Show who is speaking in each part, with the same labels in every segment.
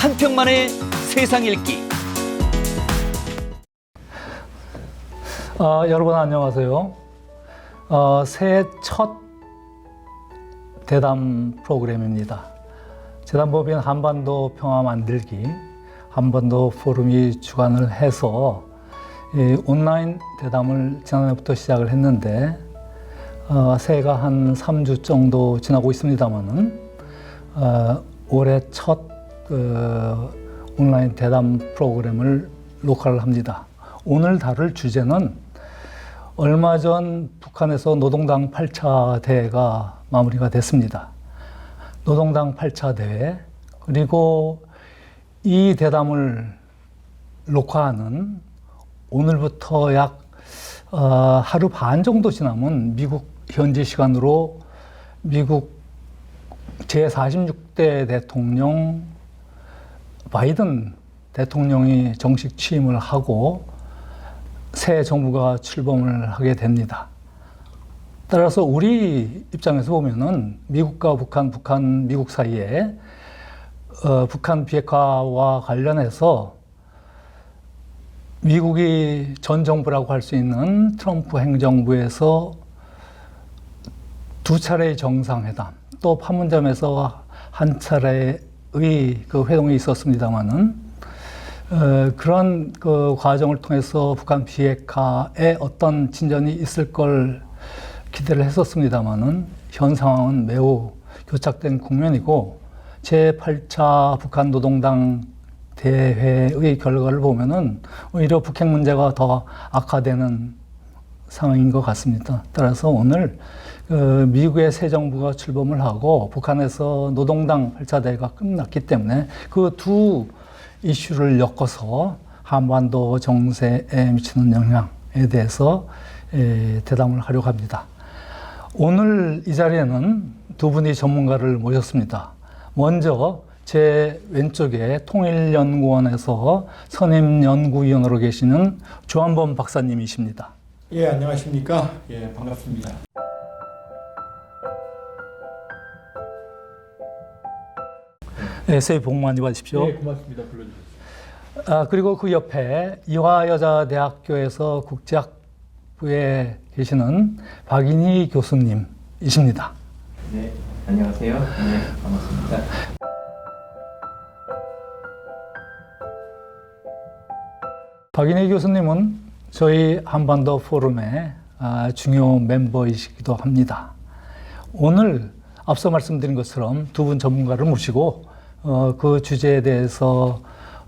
Speaker 1: 한 평만의 세상 읽기.
Speaker 2: 여러분 안녕하세요. 새해 첫 대담 프로그램입니다. 재단법인 한반도 평화 만들기 한반도 포럼이 주관을 해서 온라인 대담을 지난해부터 시작을 했는데 새해가 한 3주 정도 지나고 있습니다만은 올해 첫 온라인 대담 프로그램을 녹화를 합니다. 오늘 다룰 주제는 얼마 전 북한에서 노동당 8차 대회가 마무리가 됐습니다. 노동당 8차 대회, 그리고 이 대담을 녹화하는 오늘부터 약 하루 반 정도 지나면 미국 현지 시간으로 미국 제46대 대통령 바이든 대통령이 정식 취임을 하고 새 정부가 출범을 하게 됩니다. 따라서 우리 입장에서 보면은 미국과 북한, 미국 사이에 북한 비핵화와 관련해서 미국이 전 정부라고 할 수 있는 트럼프 행정부에서 두 차례의 정상회담, 또 판문점에서 한 차례의 그 회동이 있었습니다만은 그런 그 과정을 통해서 북한 비핵화에 어떤 진전이 있을 걸 기대를 했었습니다만은 현 상황은 매우 교착된 국면이고 제8차 북한 노동당 대회의 결과를 보면은 오히려 북핵 문제가 더 악화되는 상황인 것 같습니다. 따라서 오늘 미국의 새 정부가 출범을 하고 북한에서 노동당 8차 대회가 끝났기 때문에 그 두 이슈를 엮어서 한반도 정세에 미치는 영향에 대해서 대담을 하려고 합니다. 오늘 이 자리에는 두 분의 전문가를 모셨습니다. 먼저 제 왼쪽에 통일연구원에서 선임연구위원으로 계시는 조한범 박사님이십니다.
Speaker 3: 예, 안녕하십니까. 예, 반갑습니다.
Speaker 2: 네, 새해 복 많이 받으십시오.
Speaker 3: 네, 고맙습니다. 불러주셔서.
Speaker 2: 그리고 그 옆에 이화여자대학교에서 국제학부에 계시는 박인희 교수님이십니다.
Speaker 4: 네, 안녕하세요. 네, 반갑습니다.
Speaker 2: 박인희 교수님은 저희 한반도 포럼의 중요 멤버이시기도 합니다. 오늘 앞서 말씀드린 것처럼 두 분 전문가를 모시고 그 주제에 대해서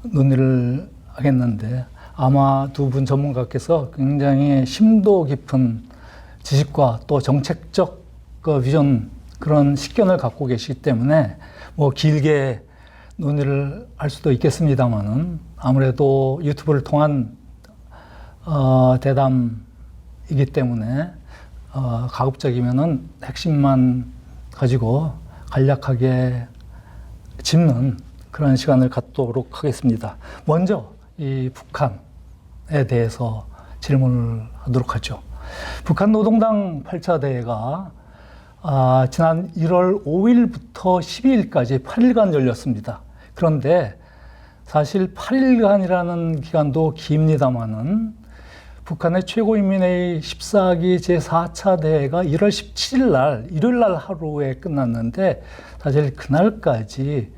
Speaker 2: 논의를 하겠는데 아마 두 분 전문가께서 굉장히 심도 깊은 지식과 또 정책적 비전 그런 식견을 갖고 계시기 때문에 뭐 길게 논의를 할 수도 있겠습니다만은 아무래도 유튜브를 통한 대담이기 때문에 가급적이면은 핵심만 가지고 간략하게 짚는 그런 시간을 갖도록 하겠습니다. 먼저 이 북한에 대해서 질문을 하도록 하죠. 북한 노동당 8차 대회가 지난 1월 5일부터 12일까지 8일간 열렸습니다. 그런데 사실 8일간이라는 기간도 깁니다만은 북한의 최고인민회의 14기 제4차 대회가 1월 17일 날, 일요일 날 하루에 끝났는데 사실 그날까지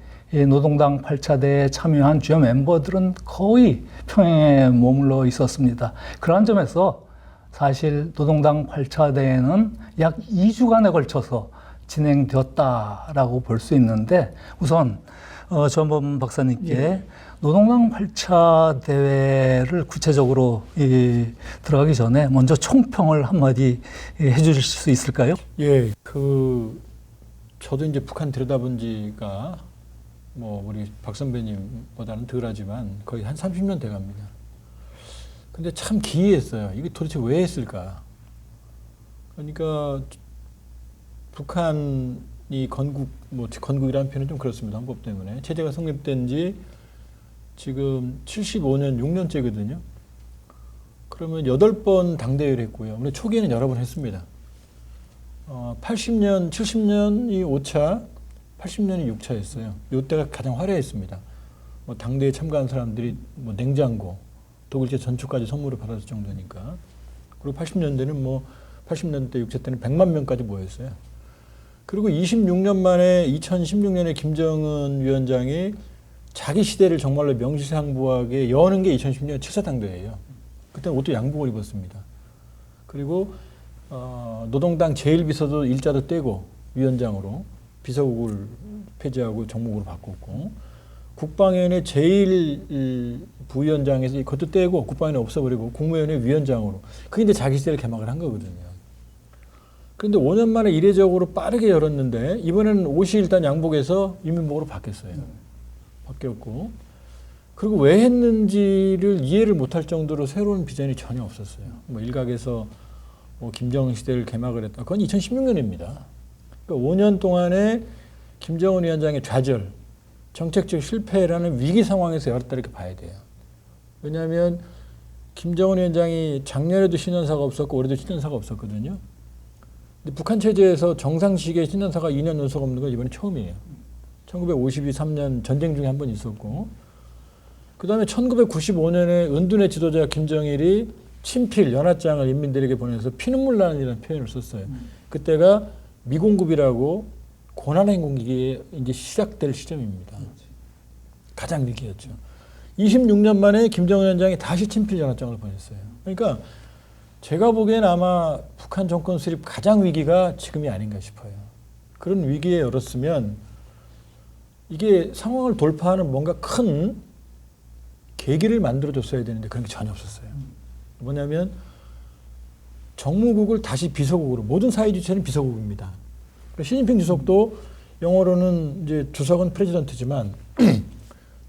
Speaker 2: 노동당 8차 대회에 참여한 주요 멤버들은 거의 평양에 머물러 있었습니다. 그러한 점에서 사실 노동당 8차 대회는 약 2주간에 걸쳐서 진행되었다라고 볼 수 있는데 우선 조한범 박사님께 노동당 8차 대회를 구체적으로 들어가기 전에 먼저 총평을 한마디 해주실 수 있을까요?
Speaker 3: 예, 저도 이제 북한 들여다본 지가 뭐 우리 박 선배님보다는 덜하지만 거의 한 30년 돼 갑니다. 근데 참 기이했어요. 이게 도대체 왜 했을까? 그러니까 북한이 건국이라는 표현은 좀 그렇습니다. 헌법 때문에. 체제가 성립된 지 지금 75년, 6년째거든요. 그러면 8번 당대회를 했고요. 물론 초기에는 여러 번 했습니다. 80년, 70년이 5차, 80년이 6차였어요. 이때가 가장 화려했습니다. 뭐 당대에 참가한 사람들이 뭐 냉장고, 독일제 전투까지 선물을 받았을 정도니까. 그리고 80년대는 뭐 80년대 6차 때는 100만 명까지 모였어요. 그리고 26년 만에 2016년에 김정은 위원장이 자기 시대를 정말로 명실상부하게 여는 게 2010년 7차 당대예요. 그때는 옷도 양복을 입었습니다. 그리고 노동당 제1비서도 일자도 떼고 위원장으로 비서국을 폐지하고 정무국으로 바꿨고 국방위원회 제1부위원장에서 그것도 떼고 국방위원회 없애버리고 국무위원회 위원장으로 그게 이제 자기 시대를 개막을 한 거거든요. 그런데 5년 만에 이례적으로 빠르게 열었는데 이번에는 옷이 일단 양복에서 인민복으로 바뀌었어요. 바뀌었고 그리고 왜 했는지를 이해를 못할 정도로 새로운 비전이 전혀 없었어요. 뭐 일각에서 뭐 김정은 시대를 개막을 했다. 그건 2016년입니다. 그러니까 5년 동안에 김정은 위원장의 좌절, 정책적 실패라는 위기 상황에서 열었다 이렇게 봐야 돼요. 왜냐하면 김정은 위원장이 작년에도 신년사가 없었고 올해도 신년사가 없었거든요. 근데 북한 체제에서 정상식의 신년사가 2년 연속 없는 건 이번에 처음이에요. 1953년 전쟁 중에 한 번 있었고 그 다음에 1995년에 은둔의 지도자 김정일이 친필 연하장을 인민들에게 보내서 피눈물 나는 이라는 표현을 썼어요. 그때가 미공급이라고 고난행군기에 이제 시작될 시점입니다. 가장 위기였죠. 26년 만에 김정은 위원장이 다시 친필 연하장을 보냈어요. 그러니까 제가 보기엔 아마 북한 정권 수립 가장 위기가 지금이 아닌가 싶어요. 그런 위기에 열었으면 이게 상황을 돌파하는 뭔가 큰 계기를 만들어줬어야 되는데 그런 게 전혀 없었어요. 뭐냐면 정무국을 다시 비서국으로 모든 사회 주체는 비서국입니다. 시진핑 주석도 영어로는 이제 주석은 프레지던트지만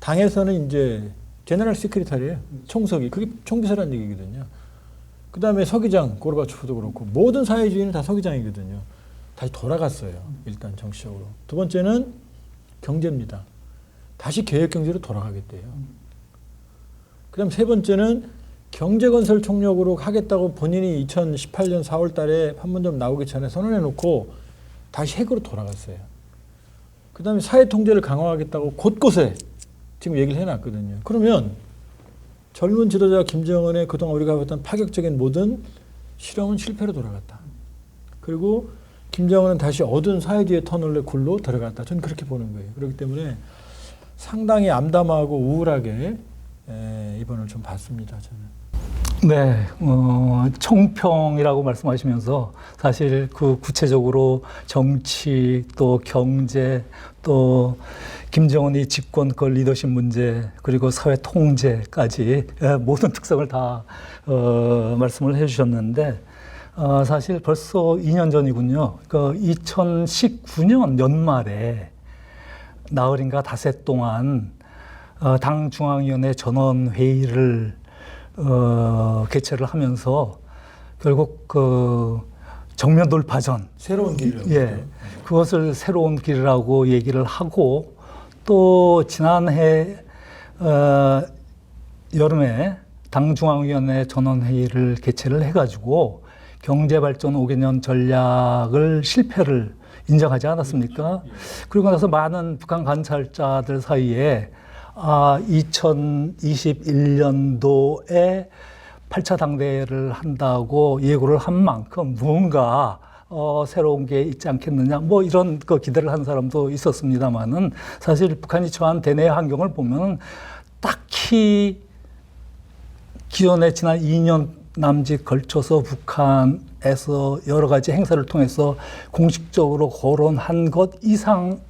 Speaker 3: 당에서는 이제 제너럴 시크리터리예요. 총석이 그게 총비서라는 얘기거든요. 그 다음에 서기장 고르바초프도 그렇고 모든 사회주의는 다 서기장이거든요. 다시 돌아갔어요. 일단 정치적으로. 두 번째는 경제입니다. 다시 계획경제로 돌아가겠대요. 그 다음 세 번째는 경제건설 총력으로 하겠다고 본인이 2018년 4월 달에 판문점 나오기 전에 선언해놓고 다시 핵으로 돌아갔어요. 그 다음에 사회통제를 강화하겠다고 곳곳에 지금 얘기를 해놨거든요. 그러면 젊은 지도자 김정은의 그동안 우리가 봤던 파격적인 모든 실험은 실패로 돌아갔다. 그리고 김정은은 다시 어두운 사회주의 터널의 굴로 들어갔다. 저는 그렇게 보는 거예요. 그렇기 때문에 상당히 암담하고 우울하게 이번을 좀 봤습니다. 저는.
Speaker 2: 네, 총평이라고 말씀하시면서 사실 그 구체적으로 정치 또 경제 또 김정은이 집권권 리더십 문제 그리고 사회 통제까지 모든 특성을 다 말씀을 해주셨는데 사실 벌써 2년 전이군요. 그 2019년 연말에 나흘인가 닷새 동안 당 중앙위원회 전원 회의를 개최를 하면서 결국 그 정면 돌파전
Speaker 3: 새로운 길을
Speaker 2: 예, 그것을 새로운 길이라고 얘기를 하고 또 지난해 여름에 당 중앙위원회 전원 회의를 개최를 해가지고 경제발전 5개년 전략을 실패를 인정하지 않았습니까? 그리고 나서 많은 북한 관찰자들 사이에 2021년도에 8차 당대회를 한다고 예고를 한 만큼 무언가 새로운 게 있지 않겠느냐 뭐 이런 그 기대를 한 사람도 있었습니다만은 사실 북한이 처한 대내 환경을 보면 딱히 기존에 지난 2년 남짓 걸쳐서 북한에서 여러 가지 행사를 통해서 공식적으로 거론한 것 이상으로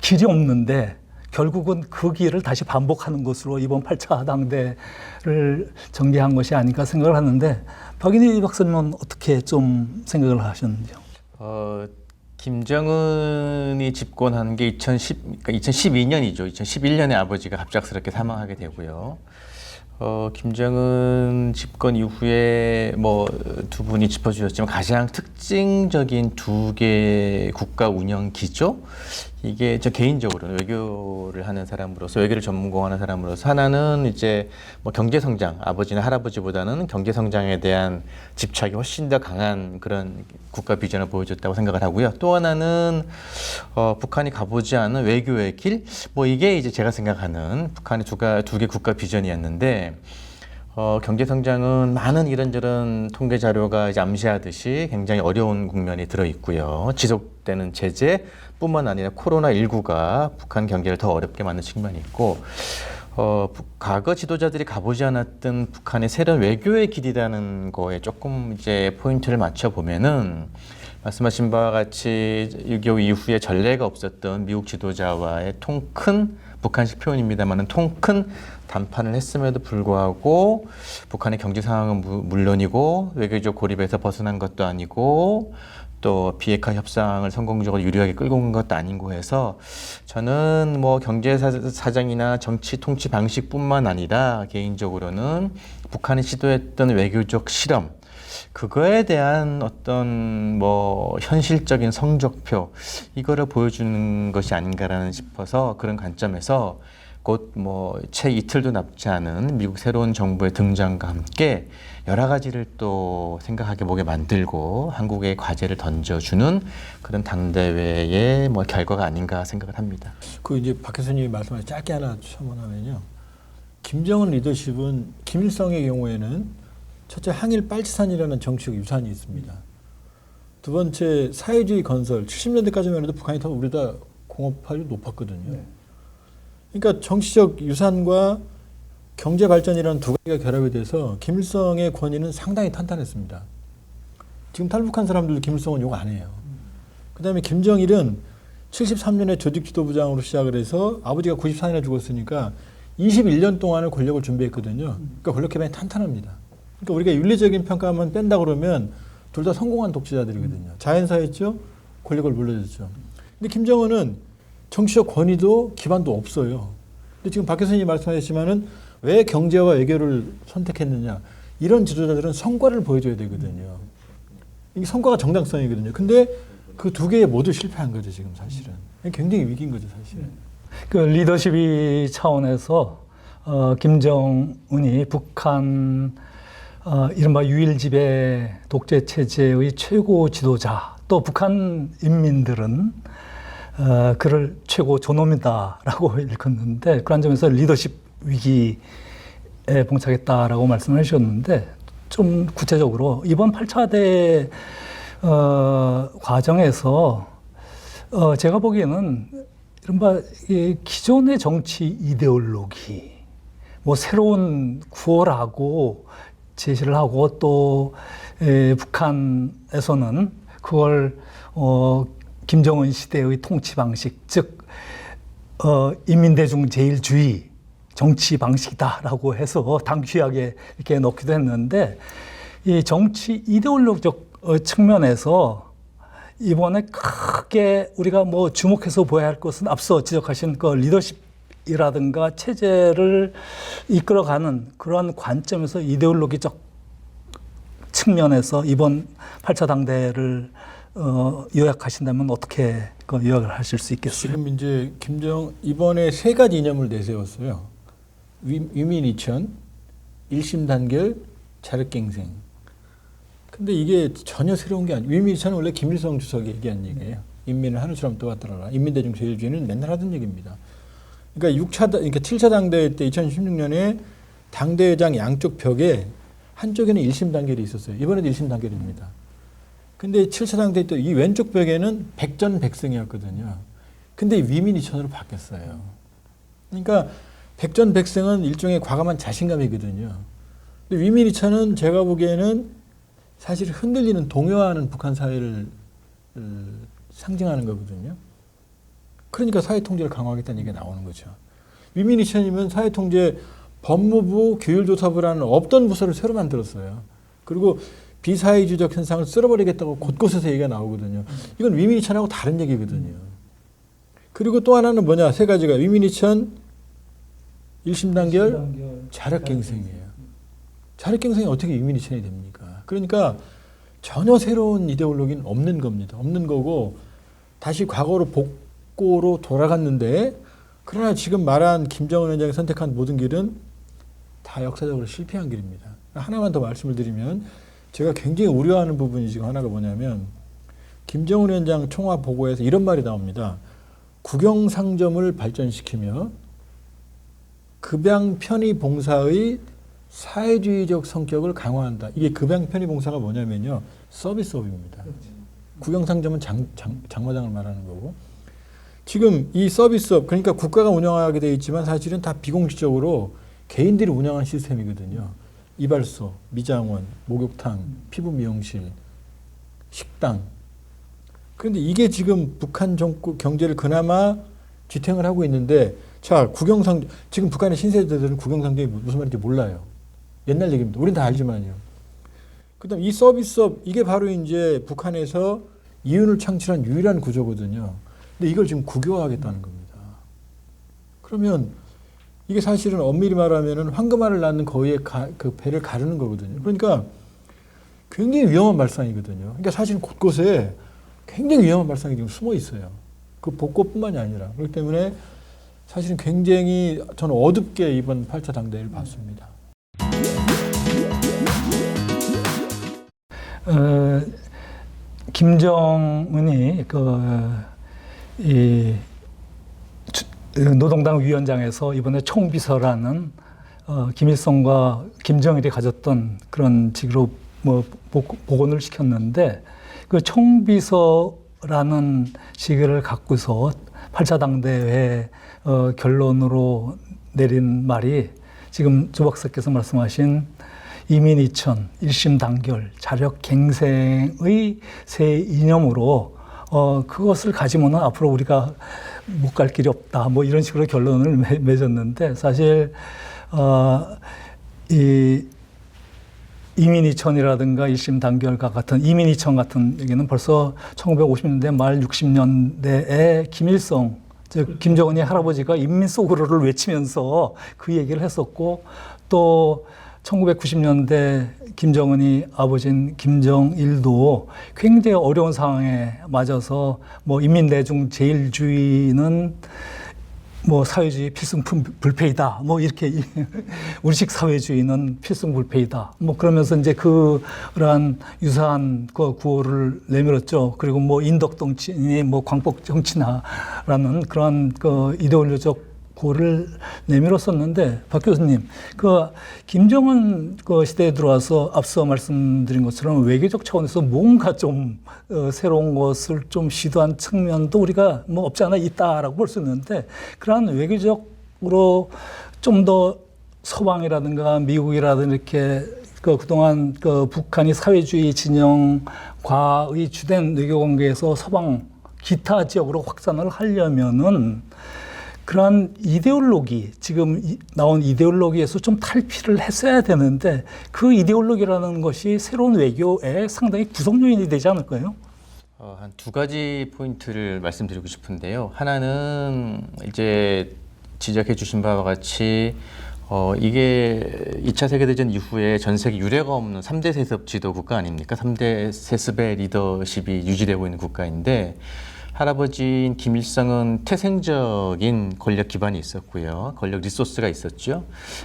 Speaker 2: 길이 없는데 결국은 그 길을 다시 반복하는 것으로 이번 8차 당대를 전개한 것이 아닌가 생각을 하는데 박인희 박사님은 어떻게 좀 생각을 하셨는지요?
Speaker 1: 김정은이 집권한 게 2012년이죠. 2011년에 아버지가 갑작스럽게 사망하게 되고요. 김정은 집권 이후에 뭐 두 분이 짚어주셨지만 가장 특징적인 두 개의 국가 운영 기조 이게 저 개인적으로는 외교를 하는 사람으로서 외교를 전문공하는 사람으로서 하나는 이제 뭐 경제 성장 아버지나 할아버지보다는 경제 성장에 대한 집착이 훨씬 더 강한 그런 국가 비전을 보여줬다고 생각을 하고요. 또 하나는 북한이 가보지 않은 외교의 길, 뭐 이게 이제 제가 생각하는 북한의 두 개 국가 비전이었는데. 경제 성장은 많은 이런저런 통계 자료가 이제 암시하듯이 굉장히 어려운 국면이 들어 있고요. 지속되는 제재뿐만 아니라 코로나19가 북한 경제를 더 어렵게 만든 측면이 있고, 과거 지도자들이 가보지 않았던 북한의 새로운 외교의 길이라는 거에 조금 이제 포인트를 맞춰 보면은 말씀하신 바와 같이 6.25 이후에 전례가 없었던 미국 지도자와의 통 큰 북한식 표현입니다만은 통 큰 담판을 했음에도 불구하고 북한의 경제 상황은 물론이고 외교적 고립에서 벗어난 것도 아니고 또 비핵화 협상을 성공적으로 유리하게 끌고 온 것도 아니고 해서 저는 뭐 경제 사정이나 정치 통치 방식뿐만 아니라 개인적으로는 북한이 시도했던 외교적 실험 그거에 대한 어떤 뭐 현실적인 성적표 이거를 보여주는 것이 아닌가라는 싶어서 그런 관점에서 곧 뭐 채 이틀도 남지 않은 미국 새로운 정부의 등장과 함께 여러 가지를 또 생각하게 보게 만들고 한국의 과제를 던져주는 그런 당대회의 뭐 결과가 아닌가 생각을 합니다.
Speaker 3: 그 이제 박 교수님이 말씀하신 짧게 하나 첨언하면요. 김정은 리더십은 김일성의 경우에는 첫째 항일 빨치산이라는 정치적 유산이 있습니다. 두 번째 사회주의 건설 70년대까지만 해도 북한이 더 우리보다 공업화율이 높았거든요. 그러니까 정치적 유산과 경제 발전이라는 두 가지가 결합이 돼서 김일성의 권위는 상당히 탄탄했습니다. 지금 탈북한 사람들도 김일성은 욕 안 해요. 그다음에 김정일은 73년에 조직 지도부장으로 시작을 해서 아버지가 94년에 죽었으니까 21년 동안을 권력을 준비했거든요. 그러니까 권력 기반이 탄탄합니다. 그러니까 우리가 윤리적인 평가만 뺀다 그러면 둘 다 성공한 독재자들이거든요. 자연사였죠. 권력을 물려줬죠. 근데 김정은은 정치적 권위도 기반도 없어요. 근데 지금 박 교수님이 말씀하셨지만은 왜 경제와 외교를 선택했느냐. 이런 지도자들은 성과를 보여줘야 되거든요. 이게 성과가 정당성이거든요. 근데 그 두 개에 모두 실패한 거죠, 지금 사실은. 굉장히 위기인 거죠, 사실은.
Speaker 2: 그 리더십이 차원에서 김정은이 북한 이른바 유일지배 독재 체제의 최고 지도자 또 북한 인민들은 그를 최고 존엄이다라고 일컫는데 그런 점에서 리더십 위기에 봉착했다라고 말씀을 해주셨는데 좀 구체적으로 이번 8차 대회 과정에서 제가 보기에는 이른바 기존의 정치 이데올로기 뭐 새로운 구호라고 제시를 하고 또 북한에서는 그걸 김정은 시대의 통치 방식, 즉 인민대중 제일주의 정치 방식이다라고 해서 당귀하게 이렇게 넣기도 했는데 이 정치 이데올로기적 측면에서 이번에 크게 우리가 뭐 주목해서 보아야 할 것은 앞서 지적하신 그 리더십이라든가 체제를 이끌어가는 그런 관점에서 이데올로기적 측면에서 이번 8차 당대를 요약하신다면 어떻게 그 요약을 하실 수 있겠어요?
Speaker 3: 지금 이제 이번에 세 가지 이념을 내세웠어요. 위민이천, 일심 단결, 자력갱생. 근데 이게 전혀 새로운 게 아니에요. 위민이천은 원래 김일성 주석이 얘기한 얘기예요. 인민을 하늘처럼 떠받들어라. 인민대중 제일주의는 맨날 하던 얘기입니다. 그러니까 7차 당대회 때 2016년에 당대회장 양쪽 벽에 한쪽에는 일심 단결이 있었어요. 이번에도 일심 단결입니다. 근데 7차 당대회 때 이 왼쪽 벽에는 백전백승이었거든요. 근데 위민이천으로 바뀌었어요. 그러니까 백전백승은 일종의 과감한 자신감이거든요. 근데 위민이천은 제가 보기에는 사실 흔들리는 동요하는 북한 사회를 상징하는 거거든요. 그러니까 사회통제를 강화하겠다는 얘기가 나오는 거죠. 위민이천이면 사회통제 법무부, 교율조사부라는 없던 부서를 새로 만들었어요. 그리고 비사회주의적 현상을 쓸어버리겠다고 곳곳에서 얘기가 나오거든요. 이건 위민이천하고 다른 얘기거든요. 그리고 또 하나는 뭐냐, 세 가지가 위민이천, 일심단결, 자력갱생이에요. 자력갱생이 어떻게 위민이천이 됩니까? 그러니까 전혀 새로운 이데올로기는 없는 겁니다. 없는 거고 다시 과거로 확고로 돌아갔는데 그러나 지금 말한 김정은 위원장이 선택한 모든 길은 다 역사적으로 실패한 길입니다. 하나만 더 말씀을 드리면 제가 굉장히 우려하는 부분이 지금 하나가 뭐냐면 김정은 위원장 총화 보고에서 이런 말이 나옵니다. 국영상점을 발전시키며 급양 편의 봉사의 사회주의적 성격을 강화한다. 이게 급양 편의 봉사가 뭐냐면요. 서비스업입니다. 국영상점은 장마장을 말하는 거고 지금 이 서비스업 그러니까 국가가 운영하게 되어 있지만 사실은 다 비공식적으로 개인들이 운영한 시스템이거든요. 이발소, 미장원, 목욕탕, 피부 미용실, 식당. 그런데 이게 지금 북한 정권 경제를 그나마 지탱을 하고 있는데 자 지금 북한의 신세대들은 국영상점이 무슨 말인지 몰라요. 옛날 얘기입니다. 우린 다 알지만요. 그다음 이 서비스업 이게 바로 이제 북한에서 이윤을 창출한 유일한 구조거든요. 근데 이걸 지금 국유화하겠다는 겁니다. 그러면 이게 사실은 엄밀히 말하면은 황금알을 낳는 거위의 그 배를 가르는 거거든요. 그러니까 굉장히 위험한 발상이거든요. 그러니까 사실 곳곳에 굉장히 위험한 발상이 지금 숨어 있어요. 그 복고뿐만이 아니라 그렇기 때문에 사실은 굉장히 저는 어둡게 이번 8차 당대회를 봤습니다.
Speaker 2: 김정은이 이 노동당 위원장에서 이번에 총비서라는 김일성과 김정일이 가졌던 그런 직으로 뭐 복원을 시켰는데 그 총비서라는 직을 갖고서 8차 당대회 결론으로 내린 말이 지금 조 박사께서 말씀하신 이민이천, 일심 단결, 자력 갱생의 새 이념으로 그것을 가지면은 앞으로 우리가 못 갈 길이 없다. 뭐 이런 식으로 결론을 맺었는데 사실 이 이민이천이라든가 일심 단결과 같은 이민이천 같은 얘기는 벌써 1950년대 말 60년대에 김일성 즉 김정은의 할아버지가 인민소구로를 외치면서 그 얘기를 했었고 또 1990년대 김정은이 아버지인 김정일도 굉장히 어려운 상황에 맞아서 뭐 인민대중 제일주의는 뭐 사회주의 필승불패이다. 뭐 이렇게 우리식 사회주의는 필승불패이다. 뭐 그러면서 이제 그러한 유사한 그 구호를 내밀었죠. 그리고 뭐 인덕정치니 뭐 광복정치나라는 그러한 그 이데올로적 구호를 내밀었었는데 박 교수님, 그 김정은 그 시대에 들어와서 앞서 말씀드린 것처럼 외교적 차원에서 뭔가 좀 새로운 것을 좀 시도한 측면도 우리가 뭐 없지 않아 있다라고 볼 수 있는데 그러한 외교적으로 좀 더 서방이라든가 미국이라든가 이렇게 그동안 그 북한이 사회주의 진영과의 주된 외교 관계에서 서방 기타 지역으로 확산을 하려면은 그러한 이데올로기, 지금 나온 이데올로기에서 좀 탈피를 했어야 되는데 그 이데올로기라는 것이 새로운 외교에 상당히 구성 요인이 되지 않을까요?
Speaker 1: 한 두 가지 포인트를 말씀드리고 싶은데요. 하나는 이제 지적해 주신 바와 같이 이게 2차 세계대전 이후에 전 세계 유례가 없는 3대 세습 지도 국가 아닙니까? 3대 세습의 리더십이 유지되고 있는 국가인데 할아버지인 김일성은 태생적인 권력 기반이 있었고요. 권력 리소스가 있었죠.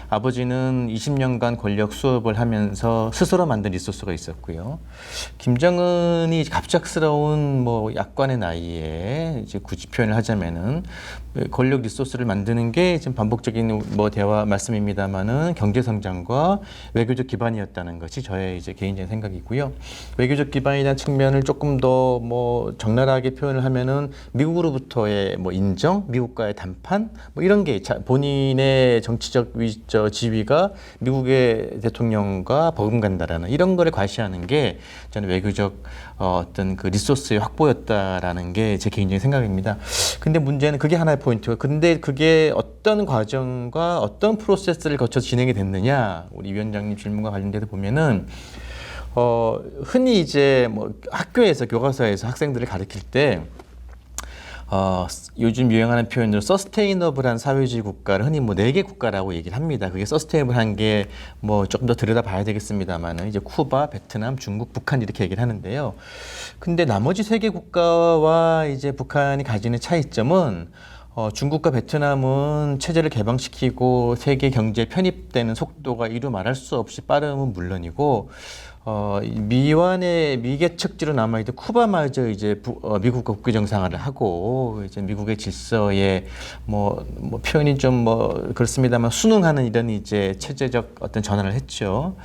Speaker 1: 아버지는 20년간 권력 수업을 하면서 스스로 만든 리소스가 있었고요. 김정은이 갑작스러운 뭐 약관의 나이에 이제 굳이 표현을 하자면은 권력 리소스를 만드는 게 지금 반복적인 뭐 대화 말씀입니다만은 경제 성장과 외교적 기반이었다는 것이 저의 이제 개인적인 생각이고요. 외교적 기반이라는 측면을 조금 더 뭐 적나라하게 표현을 하면은 미국으로부터의 뭐 인정, 미국과의 담판 뭐 이런 게 본인의 정치적 지위가 미국의 대통령과 버금간다라는 이런 거를 과시하는 게 저는 외교적 어떤 그 리소스의 확보였다라는 게 제 개인적인 생각입니다. 근데 문제는 그게 하나의 포인트고, 근데 그게 어떤 과정과 어떤 프로세스를 거쳐 진행이 됐느냐, 우리 위원장님 질문과 관련돼서 보면은 흔히 이제 뭐 학교에서 교과서에서 학생들을 가르칠 때 요즘 유행하는 표현으로 서스테이너블한 사회주의 국가를 흔히 뭐 4개 국가라고 얘기를 합니다. 그게 서스테이너블한 게 뭐 조금 더 들여다봐야 되겠습니다만은 이제 쿠바, 베트남, 중국, 북한 이렇게 얘기를 하는데요. 근데 나머지 3개 국가와 이제 북한이 가지는 차이점은 중국과 베트남은 체제를 개방시키고 세계 경제에 편입되는 속도가 이루 말할 수 없이 빠름은 물론이고 미개척지로 남아있던 쿠바마저 이제 미국과 국교 정상화를 하고 이제 미국의 질서에 뭐 표현이 좀 뭐 그렇습니다만 순응하는 이런 이제 체제적 어떤 전환을 했죠.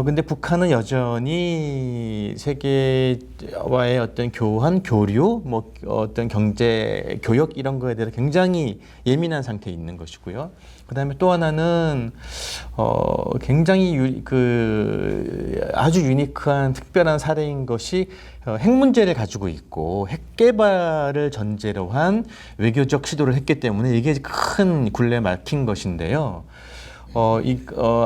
Speaker 1: 근데 북한은 여전히 세계와의 어떤 교환, 교류, 뭐 어떤 경제, 교역 이런 거에 대해서 굉장히 예민한 상태에 있는 것이고요. 그다음에 또 하나는 굉장히 아주 유니크한 특별한 사례인 것이 핵 문제를 가지고 있고 핵 개발을 전제로 한 외교적 시도를 했기 때문에 이게 큰 굴레 막힌 것인데요.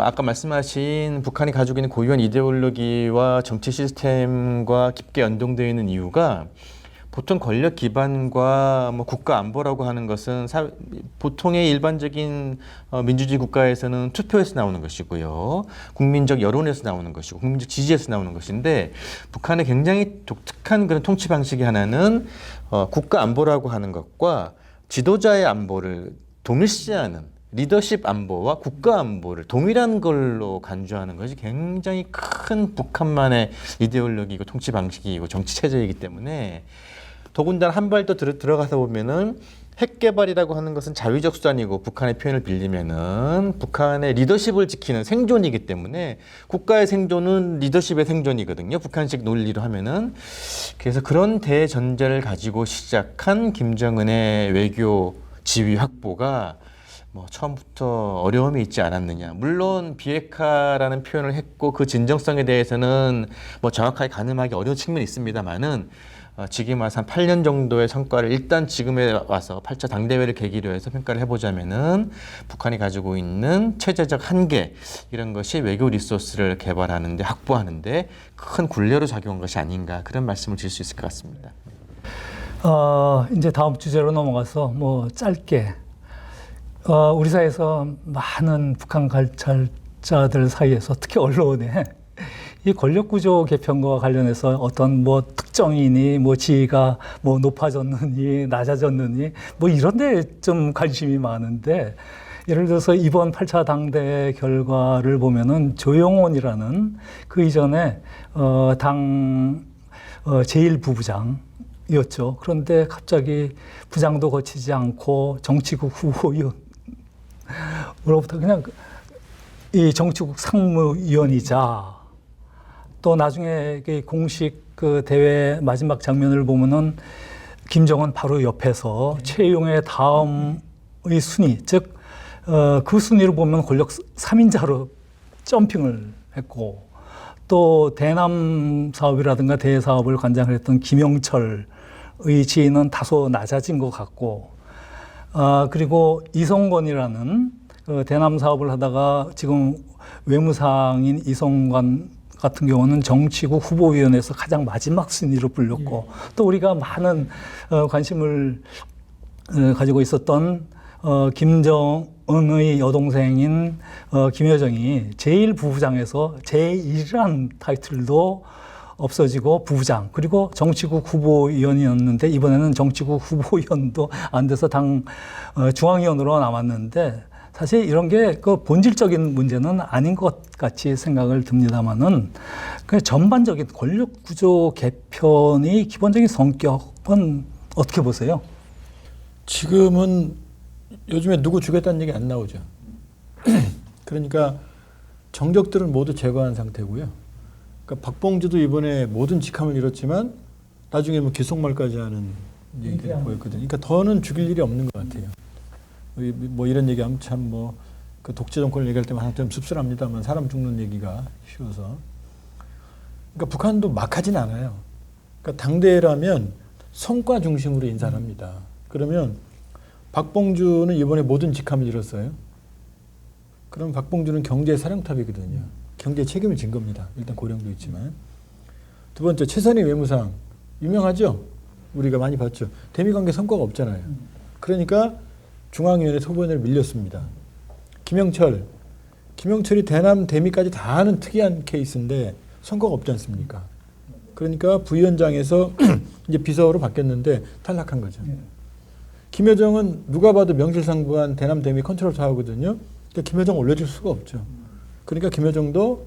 Speaker 1: 아까 말씀하신 북한이 가지고 있는 고유한 이데올로기와 정치 시스템과 깊게 연동되어 있는 이유가 보통 권력 기반과 뭐 국가 안보라고 하는 것은 보통의 일반적인 민주주의 국가에서는 투표에서 나오는 것이고요. 국민적 여론에서 나오는 것이고 국민적 지지에서 나오는 것인데 북한의 굉장히 독특한 그런 통치 방식이 하나는 국가 안보라고 하는 것과 지도자의 안보를 동일시하는 리더십 안보와 국가 안보를 동일한 걸로 간주하는 것이 굉장히 큰 북한만의 이데올로기이고 통치 방식이고 정치 체제이기 때문에 더군다나 한 발 더 들어가서 보면은 핵 개발이라고 하는 것은 자위적 수단이고 북한의 표현을 빌리면은 북한의 리더십을 지키는 생존이기 때문에 국가의 생존은 리더십의 생존이거든요. 북한식 논리로 하면은. 그래서 그런 대전제를 가지고 시작한 김정은의 외교 지위 확보가 뭐 처음부터 어려움이 있지 않았느냐. 물론 비핵화라는 표현을 했고 그 진정성에 대해서는 뭐 정확하게 가늠하기 어려운 측면이 있습니다만은 지금 와서 한 8년 정도의 성과를 일단 지금에 와서 8차 당대회를 계기로 해서 평가를 해보자면은 북한이 가지고 있는 체제적 한계 이런 것이 외교 리소스를 개발하는데 확보하는데 큰 굴레로 작용한 것이 아닌가 그런 말씀을 드릴 수 있을 것 같습니다.
Speaker 2: 이제 다음 주제로 넘어가서 뭐 짧게 우리 사회에서 많은 북한 관찰자들 사이에서 특히 언론에 이 권력구조 개편과 관련해서 어떤 뭐 특정인이 뭐 지위가 뭐 높아졌느니 낮아졌느니 뭐 이런 데 좀 관심이 많은데 예를 들어서 이번 8차 당대 결과를 보면은 조영원이라는 그 이전에 당 제1부부장이었죠. 그런데 갑자기 부장도 거치지 않고 정치국 후보위원으로부터 그냥 이 정치국 상무위원이자 또 나중에 공식 그 대회 마지막 장면을 보면은 김정은 바로 옆에서 최용의 다음의 순위, 즉 그 순위를 보면 권력 3인자로 점핑을 했고 또 대남 사업이라든가 대사업을 관장을 했던 김영철의 지위는 다소 낮아진 것 같고 그리고 이성건이라는 대남 사업을 하다가 지금 외무상인 이성관 같은 경우는 정치국 후보위원회에서 가장 마지막 순위로 불렸고 또 우리가 많은 관심을 가지고 있었던 김정은의 여동생인 김여정이 제1부부장에서 제1이라는 타이틀도 없어지고 부부장 그리고 정치국 후보위원이었는데 이번에는 정치국 후보위원도 안 돼서 당 중앙위원으로 남았는데 사실 이런 게 그 본질적인 문제는 아닌 것 같이 생각을 듭니다만은 그 전반적인 권력 구조 개편의 기본적인 성격은 어떻게 보세요?
Speaker 3: 지금은 요즘에 누구 주겠다는 얘기 안 나오죠. 그러니까 정적들을 모두 제거한 상태고요. 그러니까 박봉주도 이번에 모든 직함을 잃었지만 나중에 뭐 기속말까지 하는 얘기가 보였거든요. 그러니까 더는 죽일 일이 없는 것 같아요. 뭐 이런 얘기하면 참 뭐 그 독재 정권을 얘기할 때만 좀 씁쓸합니다만 사람 죽는 얘기가 쉬워서. 그러니까 북한도 막하진 않아요. 그러니까 당대라면 성과 중심으로 인사를 합니다. 그러면 박봉주는 이번에 모든 직함을 잃었어요. 그럼 박봉주는 경제 사령탑이거든요. 경제 책임을 진 겁니다. 일단 고령도 있지만. 두 번째 최선희 외무상 유명하죠. 우리가 많이 봤죠. 대미관계 성과가 없잖아요. 그러니까 중앙위원회 소변을 밀렸습니다. 김영철이 대남 대미까지 다 하는 특이한 케이스인데 성과가 없지 않습니까? 그러니까 부위원장에서 이제 비서로 바뀌었는데 탈락한 거죠. 김여정은 누가 봐도 명실상부한 대남 대미 컨트롤 타워거든요. 그러니까 김여정 올려줄 수가 없죠. 그러니까 김여정도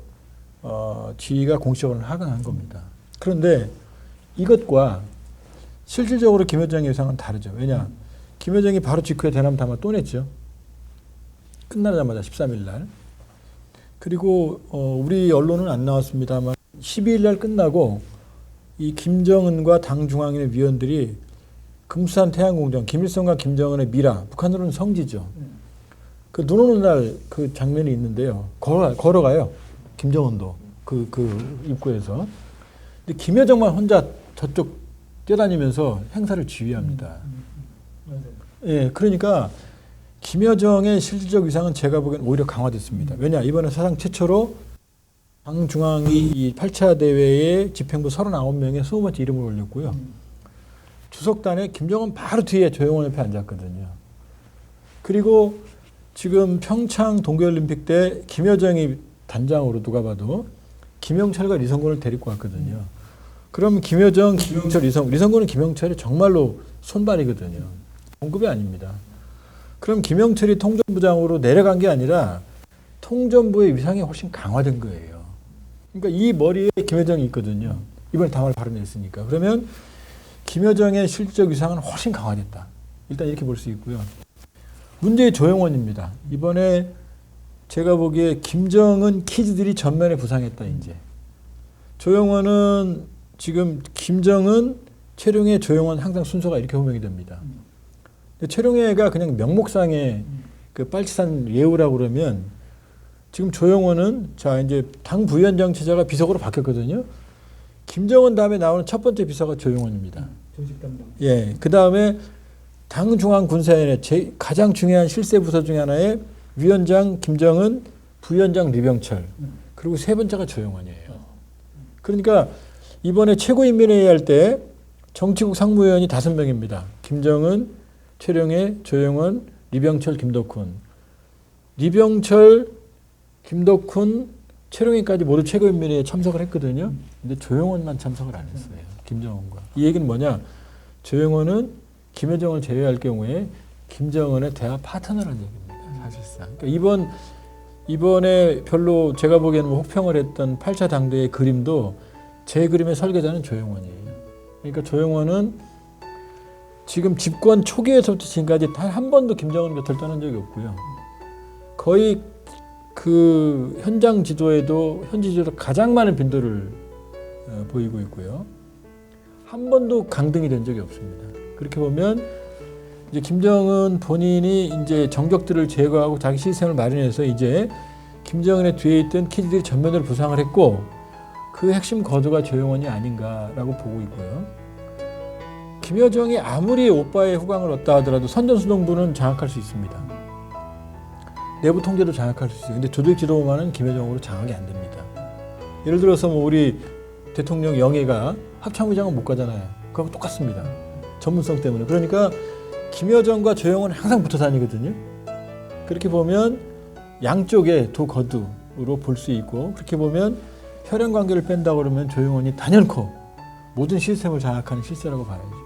Speaker 3: 지위가 공식적으로 하강한 겁니다. 그런데 이것과 실질적으로 김여정의 예상은 다르죠. 왜냐? 김여정이 바로 직후에 대남 담화 또 냈죠. 끝나자마자 13일 날. 그리고 우리 언론은 안 나왔습니다만 12일 날 끝나고 이 김정은과 당 중앙위원회 위원들이 금수산 태양공정, 김일성과 김정은의 미라, 북한으로는 성지죠. 그 눈 오는 날 그 장면이 있는데요. 걸어가요. 김정은도 그 입구에서. 근데 김여정만 혼자 저쪽 뛰어다니면서 행사를 지휘합니다. 예, 그러니까 김여정의 실질적 위상은 제가 보기엔 오히려 강화됐습니다. 왜냐? 이번에 사상 최초로 당 중앙위 이 8차 대회에 집행부 39명의 20번째 이름을 올렸고요. 주석단에 김정은 바로 뒤에 조영원 옆에 앉았거든요. 그리고 지금 평창 동계올림픽 때 김여정이 단장으로 누가 봐도 김영철과 리성군을 데리고 왔거든요. 그럼 김여정, 김영철, 리성군은 김영철이 정말로 손발이거든요. 동급이 아닙니다. 그럼 김영철이 통전부장으로 내려간 게 아니라 통전부의 위상이 훨씬 강화된 거예요. 그러니까 이 머리에 김여정이 있거든요. 이번에 담화를 발언했으니까. 그러면 김여정의 실질적 위상은 훨씬 강화됐다. 일단 이렇게 볼 수 있고요. 문제의 조영원입니다. 이번에 제가 보기에 김정은 키즈들이 전면에 부상했다 이제. 조영원은 지금 김정은, 최룡해, 조영원 항상 순서가 이렇게 호명이 됩니다. 최룡해가 그냥 명목상의 그 빨치산 예우라고 그러면 지금 조영원은 자 이제 당 부위원장 체제가 비서로 바뀌었거든요. 김정은 다음에 나오는 첫 번째 비서가 조영원입니다. 예, 그 다음에 당 중앙 군사위원회 가장 중요한 실세 부서 중에 하나에 위원장 김정은, 부위원장 리병철, 그리고 세 번째가 조영원이에요. 그러니까 이번에 최고인민회의 할 때 정치국 상무위원이 5명입니다. 김정은, 최룡해, 조영원, 리병철, 김덕훈. 리병철, 김덕훈, 최룡해까지 모두 최고인민회의에 참석을 했거든요. 근데 조영원만 참석을 안 했어요. 김정은과. 이 얘기는 뭐냐? 조영원은 김여정을 제외할 경우에 김정은의 대화 파트너라는 얘기입니다. 사실상. 그러니까 이번에 별로 제가 보기에는 혹평을 했던 8차 당대의 그림도 제 그림의 설계자는 조영원이에요. 그러니까 조영원은 지금 집권 초기에서부터 지금까지 단 한 번도 김정은 곁을 떠난 적이 없고요. 거의 그 현장 지도에도 현지 지도에도 가장 많은 빈도를 보이고 있고요. 한 번도 강등이 된 적이 없습니다. 그렇게 보면 이제 김정은 본인이 이제 정적들을 제거하고 자기 시스템을 마련해서 이제 김정은의 뒤에 있던 키즈들이 전면으로 부상을 했고 그 핵심 거두가 조영원이 아닌가라고 보고 있고요. 김여정이 아무리 오빠의 후광을 얻다 하더라도 선전수동부는 장악할 수 있습니다. 내부 통제도 장악할 수 있어요. 근데 조직 지도만은 김여정으로 장악이 안 됩니다. 예를 들어서 뭐 우리 대통령 영예가 합참의장은 못 가잖아요. 그거하고 똑같습니다. 전문성 때문에. 그러니까 김여정과 조영원은 항상 붙어 다니거든요. 그렇게 보면 양쪽의 두 거두로 볼 수 있고 그렇게 보면 혈연 관계를 뺀다 그러면 조영원이 단연코 모든 시스템을 장악하는 실세라고 봐야죠.